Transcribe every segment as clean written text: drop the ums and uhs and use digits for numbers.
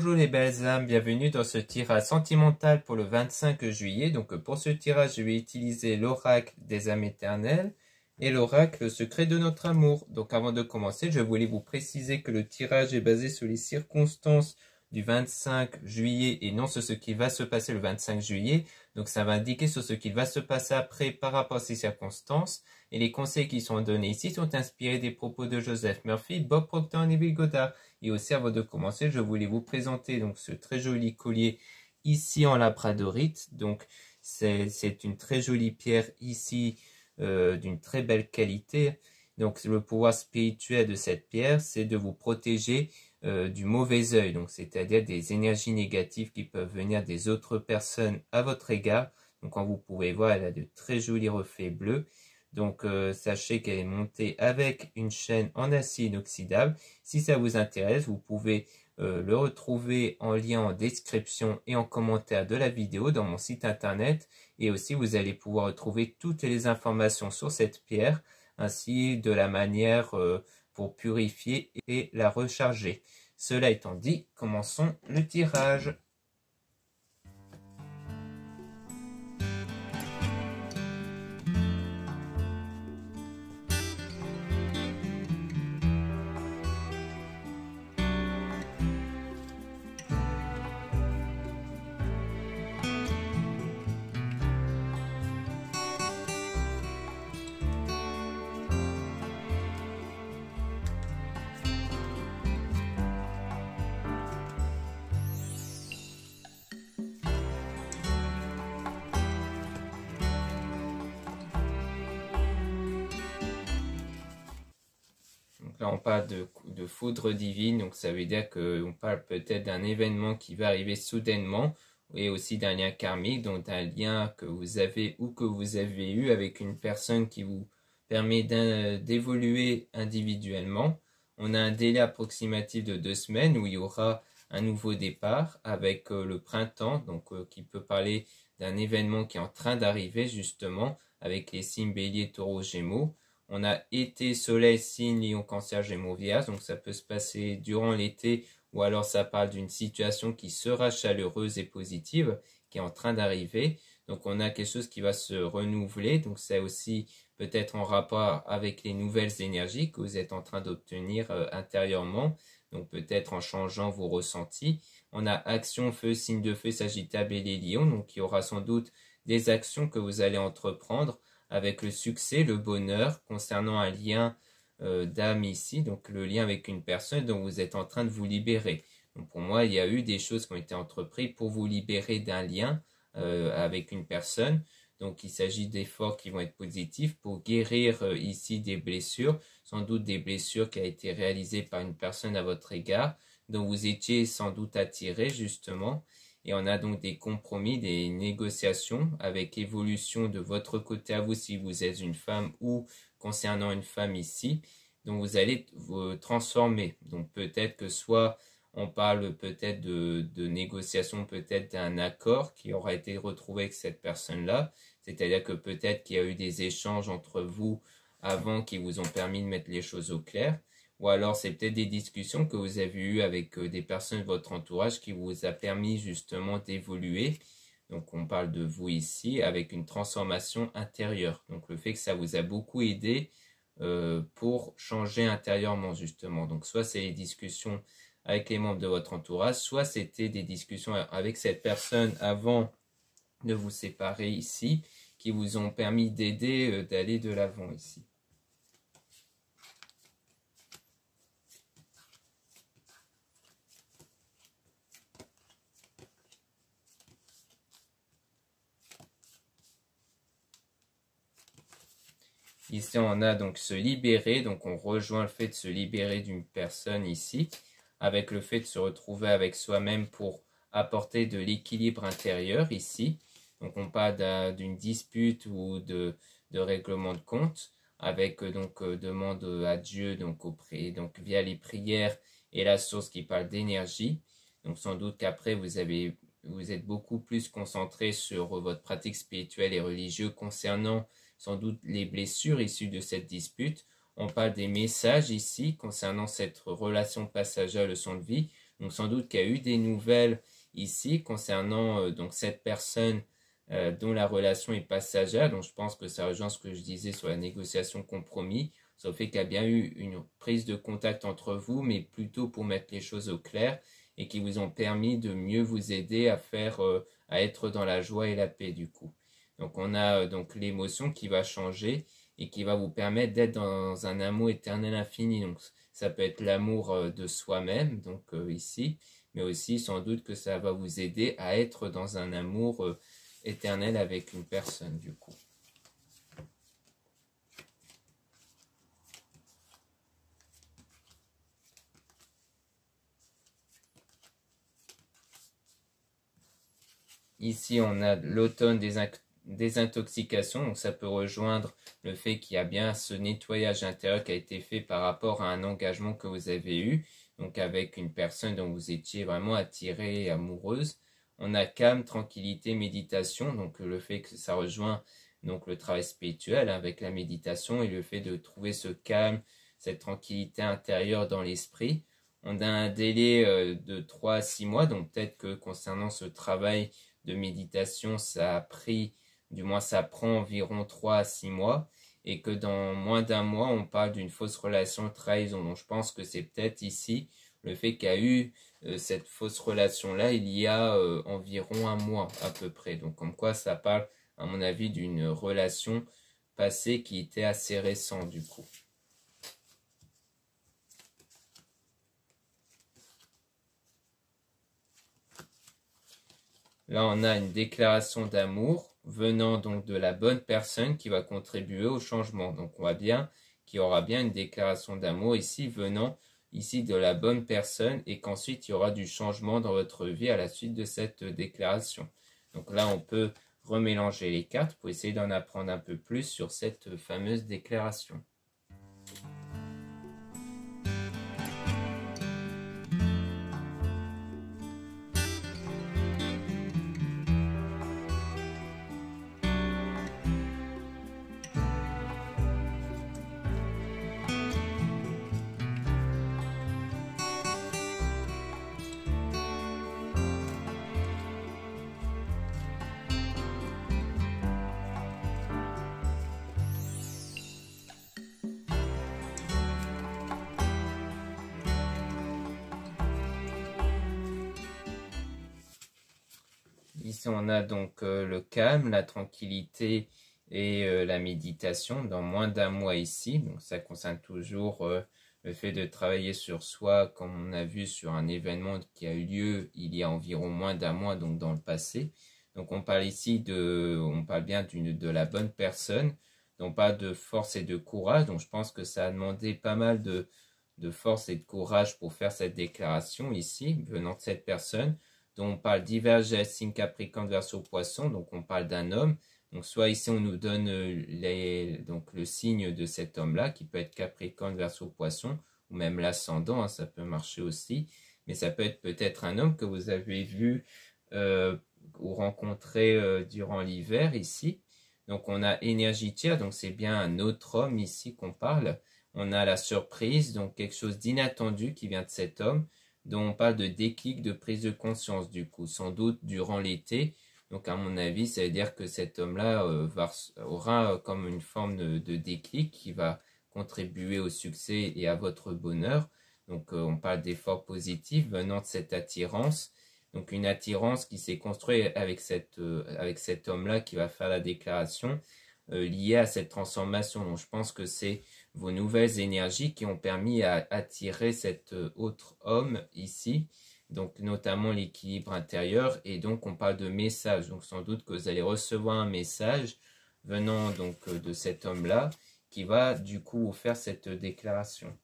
Bonjour les belles âmes, bienvenue dans ce tirage sentimental pour le 25 juillet. Donc pour ce tirage, je vais utiliser l'oracle des âmes éternelles et l'oracle secret de notre amour. Donc avant de commencer, je voulais vous préciser que le tirage est basé sur les circonstances du 25 juillet et non sur ce qui va se passer le 25 juillet. Donc ça va indiquer sur ce qui va se passer après par rapport à ces circonstances. Et les conseils qui sont donnés ici sont inspirés des propos de Joseph Murphy, Bob Proctor et Neville Goddard. Et aussi avant de commencer, je voulais vous présenter donc ce très joli collier ici en labradorite. Donc c'est une très jolie pierre ici d'une très belle qualité. Donc le pouvoir spirituel de cette pierre, c'est de vous protéger du mauvais œil, donc c'est-à-dire des énergies négatives qui peuvent venir des autres personnes à votre égard. Donc comme vous pouvez voir, elle a de très jolis reflets bleus. Donc sachez qu'elle est montée avec une chaîne en acier inoxydable. Si ça vous intéresse, vous pouvez le retrouver en lien en description et en commentaire de la vidéo dans mon site internet. Et aussi vous allez pouvoir retrouver toutes les informations sur cette pierre, ainsi de la manière pour purifier et la recharger. Cela étant dit, commençons le tirage. Là, on parle de foudre divine, donc ça veut dire qu'on parle peut-être d'un événement qui va arriver soudainement et aussi d'un lien karmique, donc d'un lien que vous avez ou que vous avez eu avec une personne qui vous permet d'évoluer individuellement. On a un délai approximatif de 2 semaines où il y aura un nouveau départ avec le printemps, donc qui peut parler d'un événement qui est en train d'arriver justement avec les signes bélier, taureau, gémeaux. On a été, soleil, signe, lion, cancer, gémeaux, vierge. Donc ça peut se passer durant l'été ou alors ça parle d'une situation qui sera chaleureuse et positive, qui est en train d'arriver. Donc on a quelque chose qui va se renouveler. Donc c'est aussi peut-être en rapport avec les nouvelles énergies que vous êtes en train d'obtenir intérieurement. Donc peut-être en changeant vos ressentis. On a action, feu, signe de feu, sagittaire, bélier, lion. Donc il y aura sans doute des actions que vous allez entreprendre avec le succès, le bonheur, concernant un lien d'âme ici, donc le lien avec une personne dont vous êtes en train de vous libérer. Donc pour moi, il y a eu des choses qui ont été entreprises pour vous libérer d'un lien avec une personne. Donc il s'agit d'efforts qui vont être positifs pour guérir ici des blessures, sans doute des blessures qui ont été réalisées par une personne à votre égard, dont vous étiez sans doute attiré justement. Et on a donc des compromis, des négociations avec évolution de votre côté à vous si vous êtes une femme ou concernant une femme ici. Donc vous allez vous transformer. Donc peut-être que soit on parle peut-être de négociation, peut-être d'un accord qui aura été retrouvé avec cette personne-là. C'est-à-dire que peut-être qu'il y a eu des échanges entre vous avant qui vous ont permis de mettre les choses au clair. Ou alors c'est peut-être des discussions que vous avez eues avec des personnes de votre entourage qui vous a permis justement d'évoluer. Donc on parle de vous ici avec une transformation intérieure. Donc le fait que ça vous a beaucoup aidé pour changer intérieurement justement. Donc soit c'est les discussions avec les membres de votre entourage, soit c'était des discussions avec cette personne avant de vous séparer ici qui vous ont permis d'aider d'aller de l'avant ici. Ici, on a donc se libérer, donc on rejoint le fait de se libérer d'une personne ici, avec le fait de se retrouver avec soi-même pour apporter de l'équilibre intérieur ici. Donc on parle d'une dispute ou de règlement de compte, avec donc demande à Dieu donc via les prières et la source qui parle d'énergie. Donc sans doute qu'après vous êtes beaucoup plus concentré sur votre pratique spirituelle et religieuse concernant sans doute les blessures issues de cette dispute. On parle des messages ici concernant cette relation passagère, leçon de vie. Donc sans doute qu'il y a eu des nouvelles ici concernant donc cette personne dont la relation est passagère. Donc je pense que ça rejoint ce que je disais sur la négociation compromis. Ça fait qu'il y a bien eu une prise de contact entre vous, mais plutôt pour mettre les choses au clair et qui vous ont permis de mieux vous aider à faire, à être dans la joie et la paix du coup. Donc on a donc l'émotion qui va changer et qui va vous permettre d'être dans un amour éternel infini. Donc ça peut être l'amour de soi-même, donc ici, mais aussi sans doute que ça va vous aider à être dans un amour éternel avec une personne du coup. Ici, on a l'automne des intoxications, donc ça peut rejoindre le fait qu'il y a bien ce nettoyage intérieur qui a été fait par rapport à un engagement que vous avez eu, donc avec une personne dont vous étiez vraiment attirée et amoureuse. On a calme, tranquillité, méditation, donc le fait que ça rejoint donc le travail spirituel avec la méditation et le fait de trouver ce calme, cette tranquillité intérieure dans l'esprit. On a un délai de 3 à 6 mois, donc peut-être que concernant ce travail de méditation, ça a pris, du moins ça prend environ 3 à 6 mois, et que dans moins d'un mois, on parle d'une fausse relation de trahison. Donc je pense que c'est peut-être ici le fait qu'il y a eu cette fausse relation-là, il y a environ un mois à peu près. Donc comme quoi ça parle, à mon avis, d'une relation passée qui était assez récente du coup. Là, on a une déclaration d'amour venant donc de la bonne personne qui va contribuer au changement. Donc, on voit bien qu'il y aura bien une déclaration d'amour ici venant ici de la bonne personne et qu'ensuite il y aura du changement dans votre vie à la suite de cette déclaration. Donc là, on peut remélanger les cartes pour essayer d'en apprendre un peu plus sur cette fameuse déclaration. Ici, on a donc le calme, la tranquillité et la méditation dans moins d'un mois ici. Donc, ça concerne toujours le fait de travailler sur soi, comme on a vu sur un événement qui a eu lieu il y a environ moins d'un mois, donc dans le passé. Donc, on parle ici on parle bien de la bonne personne. Donc, on parle de force et de courage. Donc, je pense que ça a demandé pas mal de force et de courage pour faire cette déclaration ici, venant de cette personne. Donc on parle divergence, signe Capricorne, Verseau, Poisson, donc on parle d'un homme. Donc soit ici on nous donne donc le signe de cet homme-là, qui peut être Capricorne, Verseau, Poisson, ou même l'ascendant, hein, ça peut marcher aussi. Mais ça peut être peut-être un homme que vous avez vu ou rencontré durant l'hiver ici. Donc on a énergie tiers, donc c'est bien un autre homme ici qu'on parle. On a la surprise, donc quelque chose d'inattendu qui vient de cet homme, dont on parle de déclic, de prise de conscience du coup, sans doute durant l'été. Donc à mon avis, ça veut dire que cet homme-là aura comme une forme de déclic qui va contribuer au succès et à votre bonheur. Donc on parle d'efforts positifs venant de cette attirance. Donc une attirance qui s'est construite avec cet homme-là qui va faire la déclaration liée à cette transformation. Donc je pense que c'est vos nouvelles énergies qui ont permis à attirer cet autre homme ici, donc notamment l'équilibre intérieur, et donc on parle de message, donc sans doute que vous allez recevoir un message venant donc de cet homme-là, qui va du coup vous faire cette déclaration.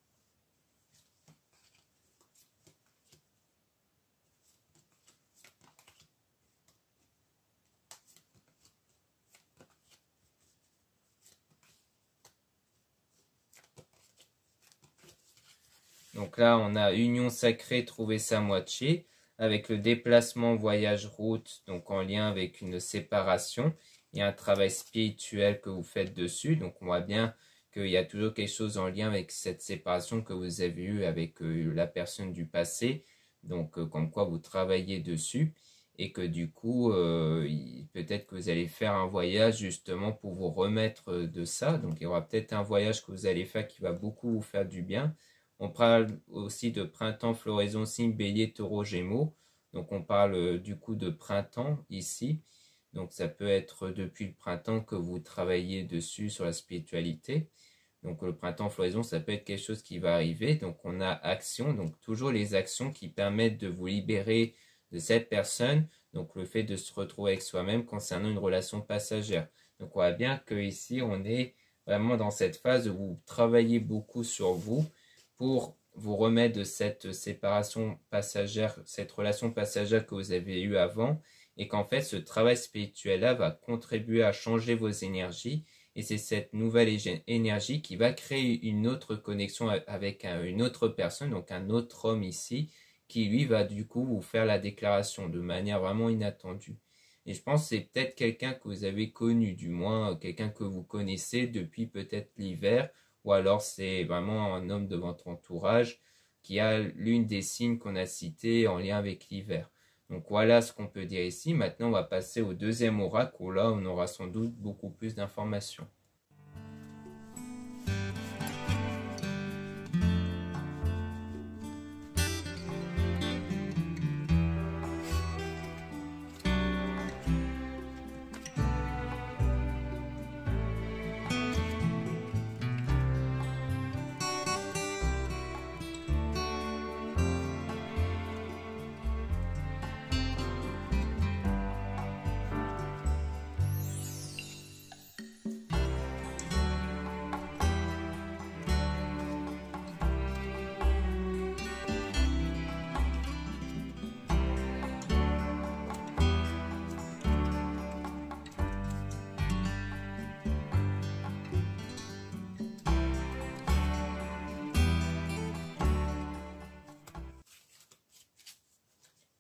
Donc là, on a union sacrée, trouver sa moitié, avec le déplacement, voyage, route, donc en lien avec une séparation. Il y a un travail spirituel que vous faites dessus. Donc on voit bien qu'il y a toujours quelque chose en lien avec cette séparation que vous avez eue avec la personne du passé. donc comme quoi vous travaillez dessus, et que du coup, peut-être que vous allez faire un voyage justement pour vous remettre de ça. Donc il y aura peut-être un voyage que vous allez faire qui va beaucoup vous faire du bien. On parle aussi de printemps, floraison, signe bélier, taureau, gémeaux. Donc on parle du coup de printemps ici. Donc ça peut être depuis le printemps que vous travaillez dessus sur la spiritualité. Donc le printemps, floraison, ça peut être quelque chose qui va arriver. Donc on a action, donc toujours les actions qui permettent de vous libérer de cette personne. Donc le fait de se retrouver avec soi-même concernant une relation passagère. Donc on voit bien que ici on est vraiment dans cette phase où vous travaillez beaucoup sur vous pour vous remettre de cette séparation passagère, cette relation passagère que vous avez eue avant, et qu'en fait ce travail spirituel-là va contribuer à changer vos énergies, et c'est cette nouvelle énergie qui va créer une autre connexion avec une autre personne, donc un autre homme ici, qui lui va du coup vous faire la déclaration de manière vraiment inattendue. Et je pense que c'est peut-être quelqu'un que vous avez connu, du moins quelqu'un que vous connaissez depuis peut-être l'hiver, ou alors c'est vraiment un homme de votre entourage qui a l'une des signes qu'on a cités en lien avec l'hiver. Donc voilà ce qu'on peut dire ici. Maintenant on va passer au deuxième oracle où là on aura sans doute beaucoup plus d'informations.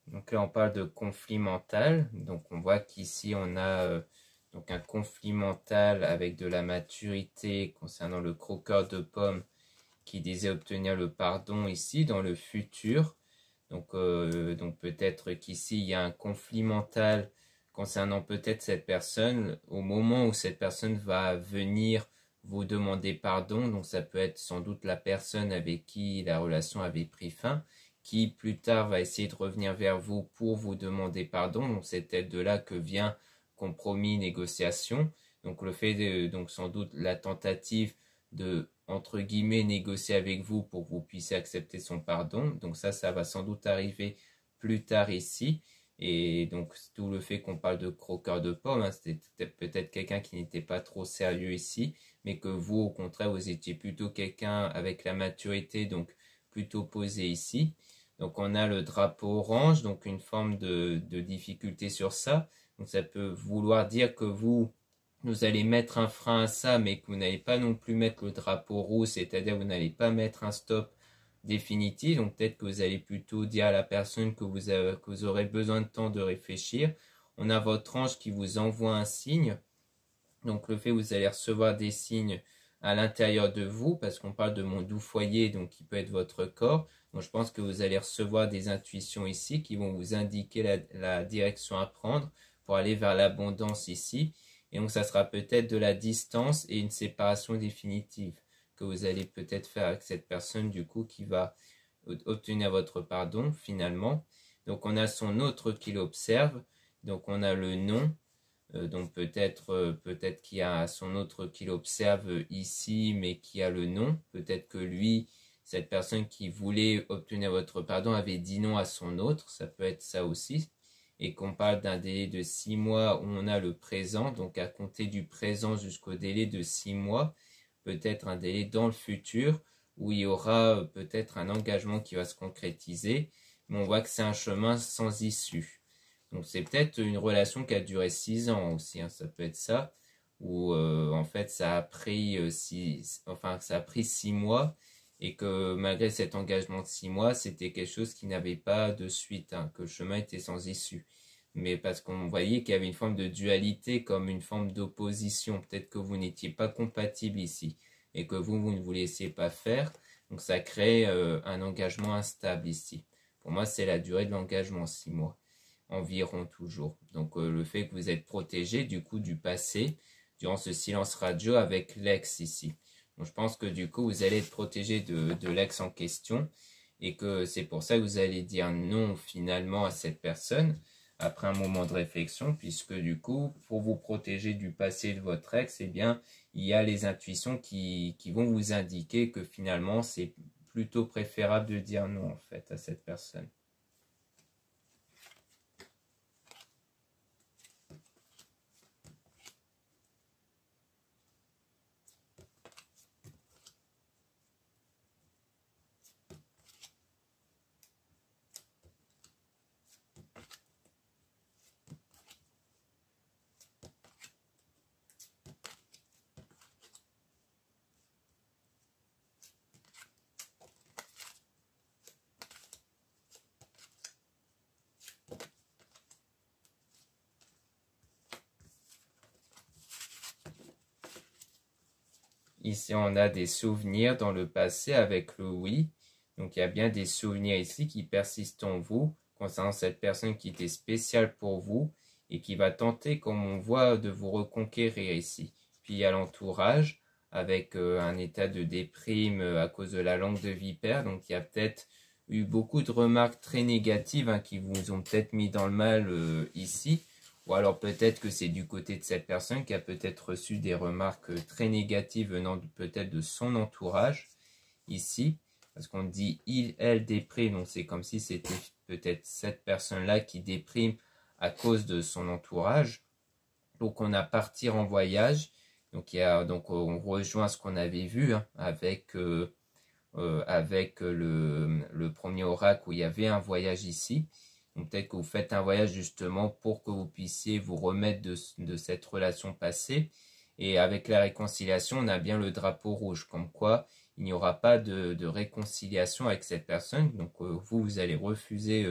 Donc là, on parle de conflit mental. Donc on voit qu'ici, on a donc un conflit mental avec de la maturité concernant le croqueur de pommes qui disait obtenir le pardon ici dans le futur. Donc peut-être qu'ici, il y a un conflit mental concernant peut-être cette personne au moment où cette personne va venir vous demander pardon. Donc ça peut être sans doute la personne avec qui la relation avait pris fin, qui plus tard va essayer de revenir vers vous pour vous demander pardon. Donc c'est peut-être de là que vient compromis, négociation. Donc le fait de, donc sans doute la tentative de, entre guillemets, négocier avec vous pour que vous puissiez accepter son pardon. Donc ça va sans doute arriver plus tard ici. Et donc tout le fait qu'on parle de croqueur de pommes, hein, c'était peut-être quelqu'un qui n'était pas trop sérieux ici, mais que vous, au contraire, vous étiez plutôt quelqu'un avec la maturité, donc plutôt posé ici. Donc on a le drapeau orange, donc une forme de difficulté sur ça. Donc ça peut vouloir dire que vous allez mettre un frein à ça, mais que vous n'allez pas non plus mettre le drapeau rouge, c'est-à-dire que vous n'allez pas mettre un stop définitif. Donc peut-être que vous allez plutôt dire à la personne que vous aurez besoin de temps de réfléchir. On a votre ange qui vous envoie un signe. Donc le fait que vous allez recevoir des signes à l'intérieur de vous, parce qu'on parle de mon doux foyer, donc qui peut être votre corps. Donc je pense que vous allez recevoir des intuitions ici qui vont vous indiquer la direction à prendre pour aller vers l'abondance ici. Et donc ça sera peut-être de la distance et une séparation définitive que vous allez peut-être faire avec cette personne du coup qui va obtenir votre pardon finalement. Donc on a son autre qui l'observe, donc on a le nom. Donc peut-être qu'il y a son autre qui l'observe ici, mais qui a le nom. Peut-être que lui, cette personne qui voulait obtenir votre pardon, avait dit non à son autre. Ça peut être ça aussi. Et qu'on parle d'un délai de 6 mois où on a le présent. Donc à compter du présent jusqu'au délai de 6 mois. Peut-être un délai dans le futur où il y aura peut-être un engagement qui va se concrétiser. Mais on voit que c'est un chemin sans issue. Donc c'est peut-être une relation qui a duré 6 ans aussi, hein, ça peut être ça, où en fait ça a pris 6 mois et que malgré cet engagement de 6 mois, c'était quelque chose qui n'avait pas de suite, hein, que le chemin était sans issue. Mais parce qu'on voyait qu'il y avait une forme de dualité, comme une forme d'opposition, peut-être que vous n'étiez pas compatible ici et que vous ne vous laissiez pas faire, donc ça crée un engagement instable ici. Pour moi, c'est la durée de l'engagement, 6 mois, environ toujours. Donc, le fait que vous êtes protégé du coup du passé, durant ce silence radio avec l'ex ici. Donc, je pense que du coup, vous allez être protégé de l'ex en question et que c'est pour ça que vous allez dire non finalement à cette personne après un moment de réflexion, puisque du coup, pour vous protéger du passé de votre ex, eh bien, il y a les intuitions qui vont vous indiquer que finalement, c'est plutôt préférable de dire non en fait à cette personne. Ici, on a des souvenirs dans le passé avec le oui. Donc, il y a bien des souvenirs ici qui persistent en vous concernant cette personne qui était spéciale pour vous et qui va tenter, comme on voit, de vous reconquérir ici. Puis, il y a l'entourage avec un état de déprime à cause de la langue de vipère. Donc, il y a peut-être eu beaucoup de remarques très négatives qui vous ont peut-être mis dans le mal ici. Ou alors peut-être que c'est du côté de cette personne qui a peut-être reçu des remarques très négatives venant peut-être de son entourage, ici. Parce qu'on dit il, elle déprime, donc c'est comme si c'était peut-être cette personne-là qui déprime à cause de son entourage. Donc on a partir en voyage, donc on rejoint ce qu'on avait vu avec le premier oracle où il y avait un voyage ici. Donc peut-être que vous faites un voyage justement pour que vous puissiez vous remettre de cette relation passée. Et avec la réconciliation, on a bien le drapeau rouge, comme quoi il n'y aura pas de réconciliation avec cette personne. Donc vous allez refuser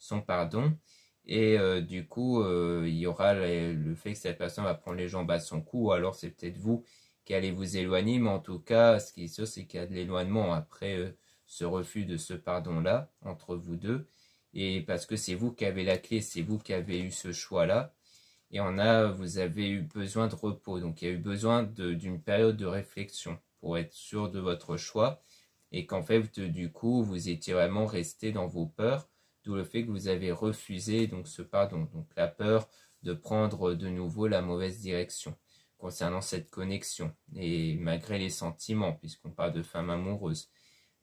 son pardon. Et du coup, il y aura le fait que cette personne va prendre les jambes à son cou, ou alors c'est peut-être vous qui allez vous éloigner. Mais en tout cas, ce qui est sûr, c'est qu'il y a de l'éloignement après ce refus de ce pardon-là entre vous deux. Et parce que c'est vous qui avez la clé, c'est vous qui avez eu ce choix-là. Et vous avez eu besoin de repos. Donc, il y a eu besoin d'une période de réflexion pour être sûr de votre choix. Et qu'en fait, du coup, vous étiez vraiment resté dans vos peurs. D'où le fait que vous avez refusé donc ce pardon. Donc, la peur de prendre de nouveau la mauvaise direction concernant cette connexion. Et malgré les sentiments, puisqu'on parle de femme amoureuse.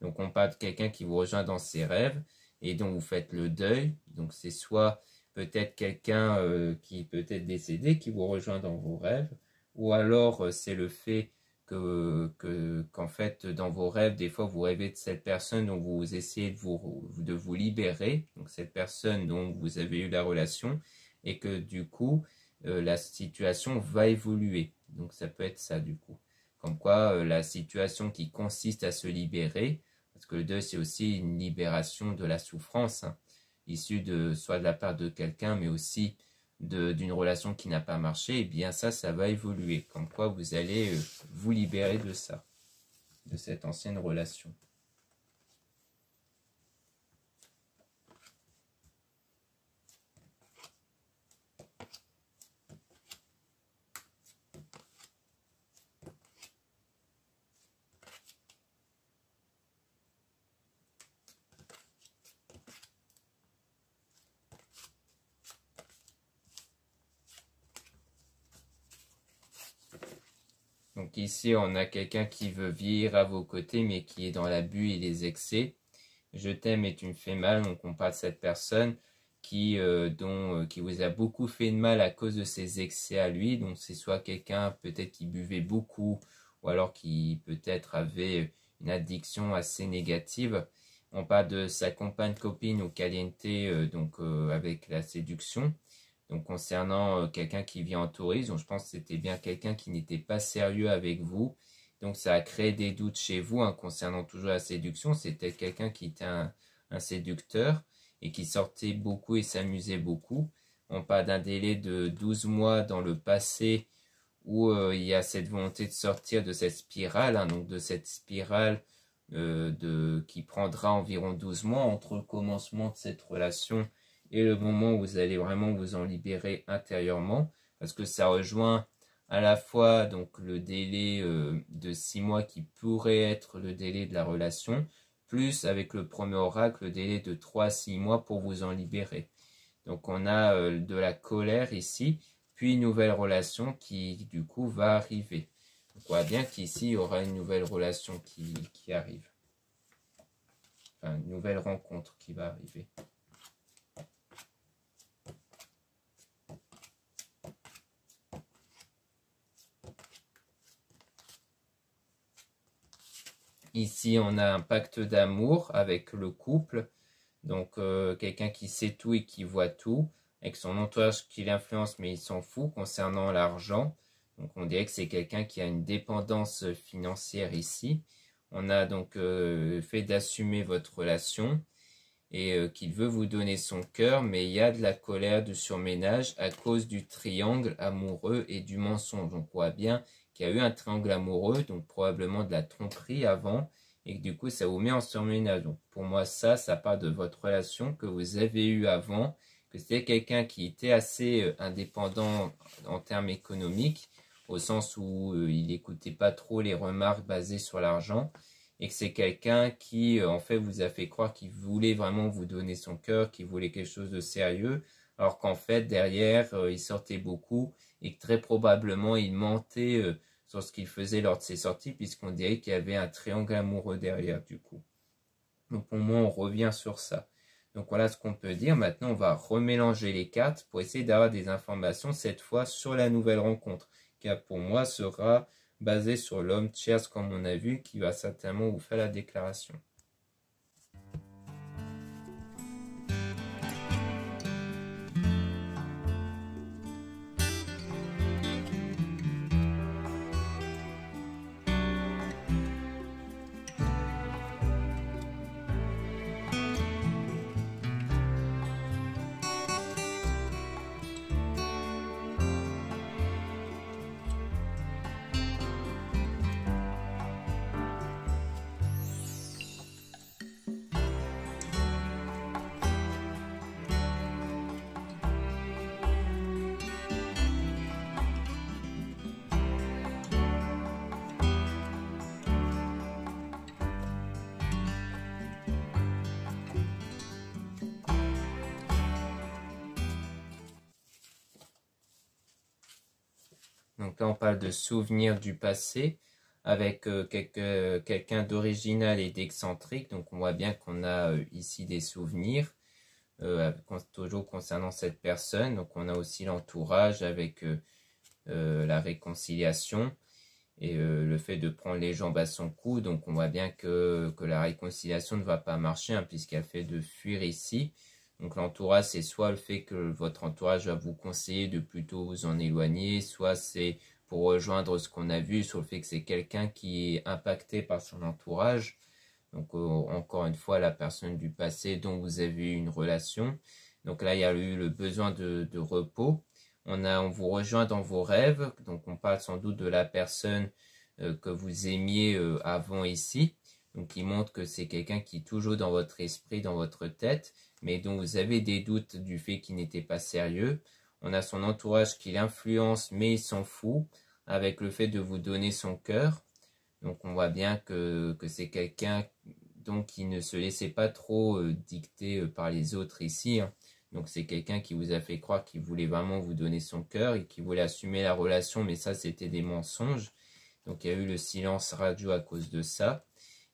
Donc, on parle de quelqu'un qui vous rejoint dans ses rêves et dont vous faites le deuil. Donc c'est soit peut-être quelqu'un qui peut être décédé, qui vous rejoint dans vos rêves, ou alors c'est le fait qu'en fait dans vos rêves, des fois vous rêvez de cette personne dont vous essayez de vous libérer, donc cette personne dont vous avez eu la relation, et que du coup la situation va évoluer. Donc ça peut être ça du coup. Comme quoi la situation qui consiste à se libérer, parce que le deuil, c'est aussi une libération de la souffrance, issue soit de la part de quelqu'un, mais aussi d'une relation qui n'a pas marché. Et bien ça va évoluer. Comme quoi vous allez vous libérer de ça, de cette ancienne relation. Donc ici, on a quelqu'un qui veut vivre à vos côtés, mais qui est dans l'abus et les excès. Je t'aime et tu me fais mal, donc on parle de cette personne qui vous a beaucoup fait de mal à cause de ses excès à lui. Donc c'est soit quelqu'un peut-être qui buvait beaucoup, ou alors qui peut-être avait une addiction assez négative. On parle de sa compagne, copine ou caliente, avec la séduction. Donc concernant quelqu'un qui vit en tourisme, donc je pense que c'était bien quelqu'un qui n'était pas sérieux avec vous. Donc ça a créé des doutes chez vous concernant toujours la séduction. C'était quelqu'un qui était un séducteur et qui sortait beaucoup et s'amusait beaucoup. On parle d'un délai de 12 mois dans le passé où il y a cette volonté de sortir de cette spirale, donc de cette spirale qui prendra environ 12 mois entre le commencement de cette relation et le moment où vous allez vraiment vous en libérer intérieurement, parce que ça rejoint à la fois donc le délai de 6 mois qui pourrait être le délai de la relation, plus avec le premier oracle le délai de 3 à 6 mois pour vous en libérer. Donc on a de la colère ici, puis une nouvelle relation qui du coup va arriver. Donc on voit bien qu'ici il y aura une nouvelle relation qui arrive. Enfin, une nouvelle rencontre qui va arriver. Ici, on a un pacte d'amour avec le couple. Donc, quelqu'un qui sait tout et qui voit tout, avec son entourage qui l'influence, mais il s'en fout concernant l'argent. Donc, on dirait que c'est quelqu'un qui a une dépendance financière ici. On a donc le fait d'assumer votre relation et qu'il veut vous donner son cœur, mais il y a de la colère, du surménage à cause du triangle amoureux et du mensonge. Donc, on voit bien qu'il y a eu un triangle amoureux, donc probablement de la tromperie avant, et que du coup, ça vous met en surménage. Donc, pour moi, ça part de votre relation que vous avez eue avant, que c'était quelqu'un qui était assez indépendant en termes économiques, au sens où il n'écoutait pas trop les remarques basées sur l'argent, et que c'est quelqu'un qui, en fait, vous a fait croire qu'il voulait vraiment vous donner son cœur, qu'il voulait quelque chose de sérieux, alors qu'en fait, derrière, il sortait beaucoup, et que très probablement, il mentait sur ce qu'il faisait lors de ses sorties, puisqu'on dirait qu'il y avait un triangle amoureux derrière, du coup. Donc, pour moi, on revient sur ça. Donc, voilà ce qu'on peut dire. Maintenant, on va remélanger les cartes pour essayer d'avoir des informations, cette fois, sur la nouvelle rencontre, qui, pour moi, sera basée sur l'homme tierce, comme on a vu, qui va certainement vous faire la déclaration. Donc là, on parle de souvenirs du passé avec quelqu'un d'original et d'excentrique. Donc on voit bien qu'on a ici des souvenirs, toujours concernant cette personne. Donc on a aussi l'entourage avec la réconciliation et le fait de prendre les jambes à son cou. Donc on voit bien que la réconciliation ne va pas marcher, hein, puisqu'elle fait de fuir ici. Donc l'entourage, c'est soit le fait que votre entourage va vous conseiller de plutôt vous en éloigner, soit c'est pour rejoindre ce qu'on a vu sur le fait que c'est quelqu'un qui est impacté par son entourage. Donc encore une fois, la personne du passé dont vous avez eu une relation. Donc là, il y a eu le besoin de repos. On vous rejoint dans vos rêves. Donc on parle sans doute de la personne que vous aimiez avant ici. Donc il montre que c'est quelqu'un qui est toujours dans votre esprit, dans votre tête, mais dont vous avez des doutes du fait qu'il n'était pas sérieux. On a son entourage qui l'influence, mais il s'en fout, avec le fait de vous donner son cœur. Donc on voit bien que c'est quelqu'un donc qui ne se laissait pas trop dicter par les autres ici, hein. Donc c'est quelqu'un qui vous a fait croire qu'il voulait vraiment vous donner son cœur et qui voulait assumer la relation, mais ça c'était des mensonges. Donc il y a eu le silence radio à cause de ça.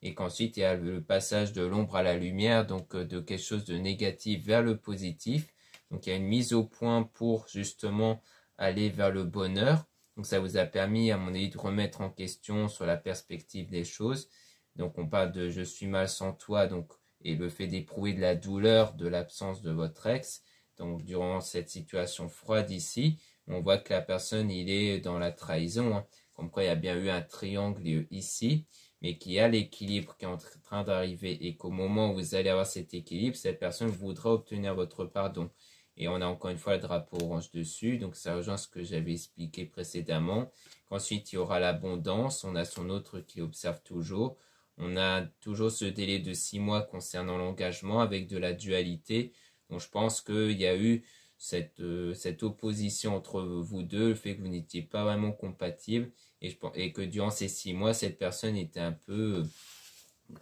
Et qu'ensuite il y a le passage de l'ombre à la lumière, donc de quelque chose de négatif vers le positif. Donc il y a une mise au point pour justement aller vers le bonheur. Donc ça vous a permis à mon avis de remettre en question sur la perspective des choses. Donc on parle de je suis mal sans toi, donc et le fait d'éprouver de la douleur de l'absence de votre ex. Donc durant cette situation froide ici, on voit que la personne il est dans la trahison, hein. Comme quoi il y a bien eu un triangle ici, mais qu'il y a l'équilibre qui est en train d'arriver et qu'au moment où vous allez avoir cet équilibre, cette personne voudra obtenir votre pardon. Et on a encore une fois le drapeau orange dessus, donc ça rejoint ce que j'avais expliqué précédemment. Qu'ensuite il y aura l'abondance, on a son autre qui observe toujours. on a toujours ce délai de 6 mois concernant l'engagement avec de la dualité. Donc je pense qu'il y a eu cette opposition entre vous deux, le fait que vous n'étiez pas vraiment compatibles et que durant ces 6 mois, cette personne était un peu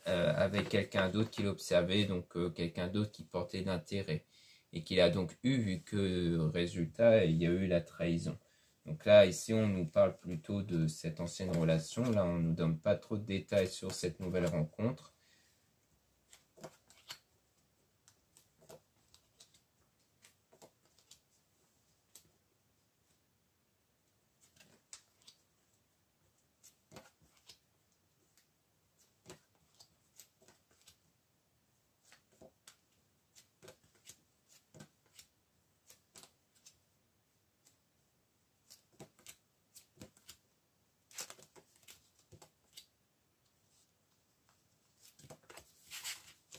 avec quelqu'un d'autre qui l'observait, donc quelqu'un d'autre qui portait d'intérêt et qu'il a donc eu, vu que résultat, il y a eu la trahison. Donc là, ici, on nous parle plutôt de cette ancienne relation. Là, on ne nous donne pas trop de détails sur cette nouvelle rencontre.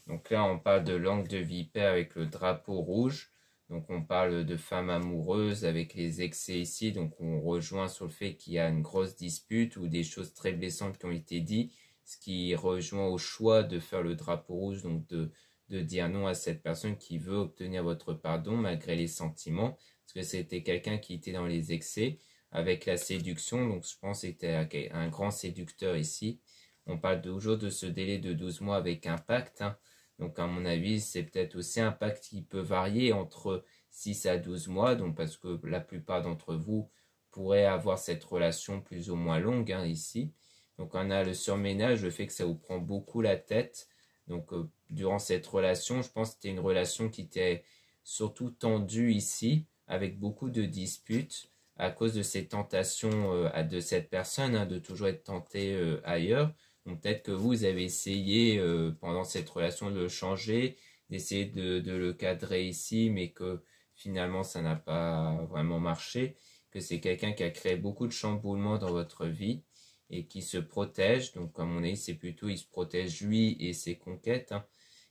Donc là, on parle de langue de vipère avec le drapeau rouge. Donc on parle de femmes amoureuses avec les excès ici. Donc on rejoint sur le fait qu'il y a une grosse dispute ou des choses très blessantes qui ont été dites. Ce qui rejoint au choix de faire le drapeau rouge, donc de dire non à cette personne qui veut obtenir votre pardon malgré les sentiments. Parce que c'était quelqu'un qui était dans les excès avec la séduction. Donc je pense que c'était un grand séducteur ici. On parle toujours de ce délai de 12 mois avec un pacte. Donc, à mon avis, c'est peut-être aussi un pacte qui peut varier entre 6 à 12 mois. Donc, parce que la plupart d'entre vous pourraient avoir cette relation plus ou moins longue ici. Donc, on a le surménage, le fait que ça vous prend beaucoup la tête. Donc, durant cette relation, je pense que c'était une relation qui était surtout tendue ici, avec beaucoup de disputes à cause de ces tentations de cette personne, de toujours être tenté ailleurs. Donc peut-être que vous avez essayé pendant cette relation de le changer, d'essayer de le cadrer ici, mais que finalement ça n'a pas vraiment marché, que c'est quelqu'un qui a créé beaucoup de chamboulements dans votre vie et qui se protège. Donc à mon avis, c'est plutôt il se protège lui et ses conquêtes,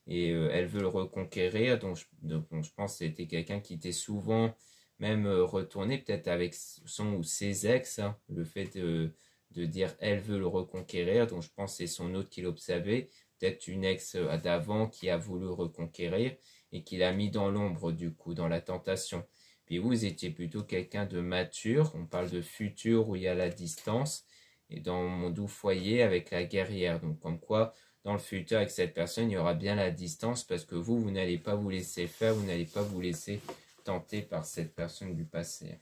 et elle veut le reconquérir. Donc je pense que c'était quelqu'un qui était souvent même retourné peut-être avec son ou ses ex, le fait de dire elle veut le reconquérir, donc je pense que c'est son autre qui l'observait, peut-être une ex d'avant qui a voulu reconquérir et qui l'a mis dans l'ombre du coup, dans la tentation. Puis vous étiez plutôt quelqu'un de mature, on parle de futur où il y a la distance, et dans mon doux foyer avec la guerrière, donc comme quoi dans le futur avec cette personne il y aura bien la distance parce que vous n'allez pas vous laisser faire, vous n'allez pas vous laisser tenter par cette personne du passé.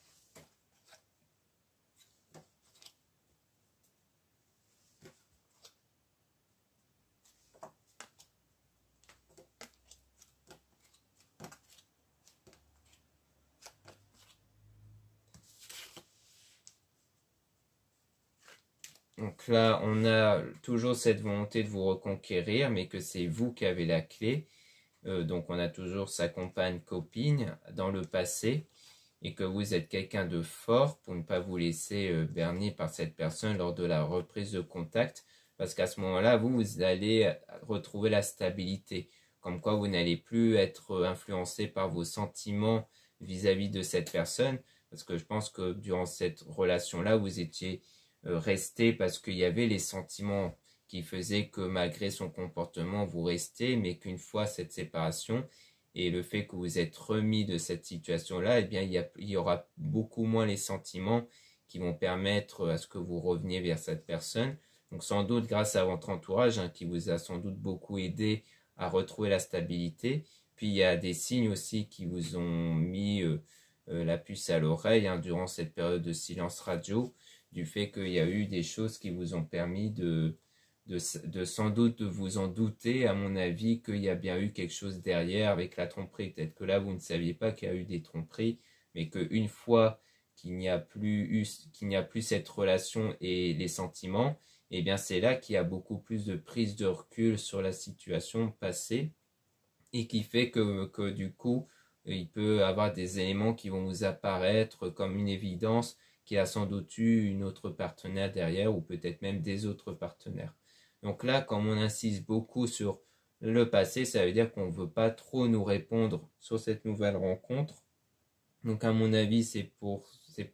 Donc là, on a toujours cette volonté de vous reconquérir, mais que c'est vous qui avez la clé. Donc on a toujours sa compagne, copine dans le passé, et que vous êtes quelqu'un de fort pour ne pas vous laisser berner par cette personne lors de la reprise de contact, parce qu'à ce moment-là, vous allez retrouver la stabilité, comme quoi vous n'allez plus être influencé par vos sentiments vis-à-vis de cette personne, parce que je pense que durant cette relation-là, vous étiez resté parce qu'il y avait les sentiments qui faisaient que malgré son comportement, vous restez, mais qu'une fois cette séparation et le fait que vous êtes remis de cette situation-là, eh bien, il y aura beaucoup moins les sentiments qui vont permettre à ce que vous reveniez vers cette personne. Donc sans doute grâce à votre entourage qui vous a sans doute beaucoup aidé à retrouver la stabilité. Puis il y a des signes aussi qui vous ont mis la puce à l'oreille durant cette période de silence radio, du fait qu'il y a eu des choses qui vous ont permis de sans doute de vous en douter, à mon avis, qu'il y a bien eu quelque chose derrière avec la tromperie. Peut-être que là, vous ne saviez pas qu'il y a eu des tromperies, mais qu'une fois qu'il n'y a plus cette relation et les sentiments, eh bien c'est là qu'il y a beaucoup plus de prise de recul sur la situation passée et qui fait que du coup, il peut y avoir des éléments qui vont vous apparaître comme une évidence qu'il a sans doute eu une autre partenaire derrière ou peut-être même des autres partenaires. Donc là, comme on insiste beaucoup sur le passé, ça veut dire qu'on ne veut pas trop nous répondre sur cette nouvelle rencontre. Donc à mon avis, c'est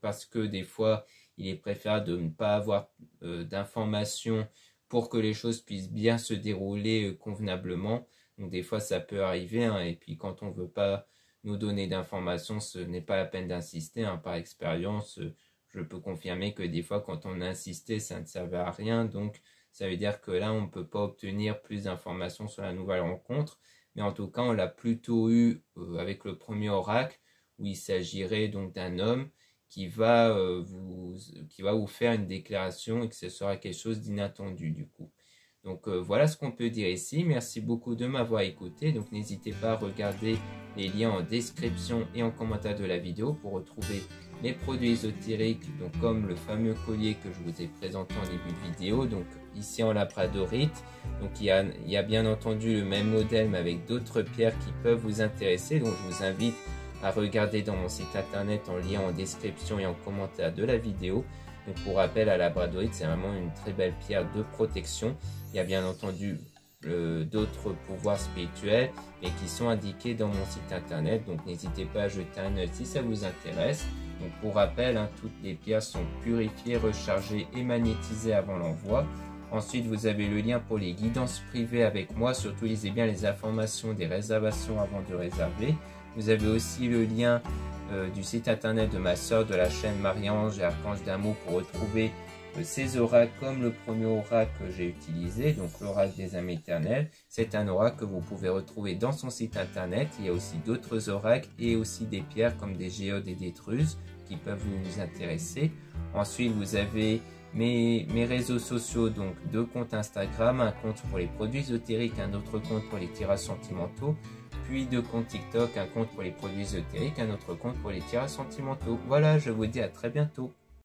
parce que des fois, il est préférable de ne pas avoir d'informations pour que les choses puissent bien se dérouler convenablement. Donc des fois ça peut arriver, hein, et puis quand on veut pas nous donner d'informations, ce n'est pas la peine d'insister, hein. Par expérience, je peux confirmer que des fois quand on insistait, ça ne servait à rien. Donc ça veut dire que là, on ne peut pas obtenir plus d'informations sur la nouvelle rencontre. Mais en tout cas, on l'a plutôt eu avec le premier oracle, où il s'agirait donc d'un homme qui va vous faire une déclaration et que ce sera quelque chose d'inattendu du coup. Donc voilà ce qu'on peut dire ici. Merci beaucoup de m'avoir écouté. Donc n'hésitez pas à regarder les liens en description et en commentaire de la vidéo pour retrouver mes produits ésotériques, donc comme le fameux collier que je vous ai présenté en début de vidéo, donc ici en labradorite. Donc il y a bien entendu le même modèle mais avec d'autres pierres qui peuvent vous intéresser. Donc je vous invite à regarder dans mon site internet en lien en description et en commentaire de la vidéo. Donc pour rappel, la labradorite, c'est vraiment une très belle pierre de protection. Il y a bien entendu d'autres pouvoirs spirituels mais qui sont indiqués dans mon site internet. Donc n'hésitez pas à jeter un œil si ça vous intéresse. Donc pour rappel, hein, toutes les pierres sont purifiées, rechargées et magnétisées avant l'envoi. Ensuite, vous avez le lien pour les guidances privées avec moi. Surtout, lisez bien les informations des réservations avant de réserver. Vous avez aussi le lien du site internet de ma sœur de la chaîne Marie-Ange et Archange d'amour pour retrouver ces oracles comme le premier oracle que j'ai utilisé, donc l'oracle des âmes éternelles. C'est un oracle que vous pouvez retrouver dans son site internet. Il y a aussi d'autres oracles et aussi des pierres comme des géodes et des truses qui peuvent vous intéresser. Ensuite, vous avez mes réseaux sociaux, donc 2 comptes Instagram, un compte pour les produits ésotériques, un autre compte pour les tirages sentimentaux, puis 2 comptes TikTok, un compte pour les produits ésotériques, un autre compte pour les tirages sentimentaux. Voilà, je vous dis à très bientôt.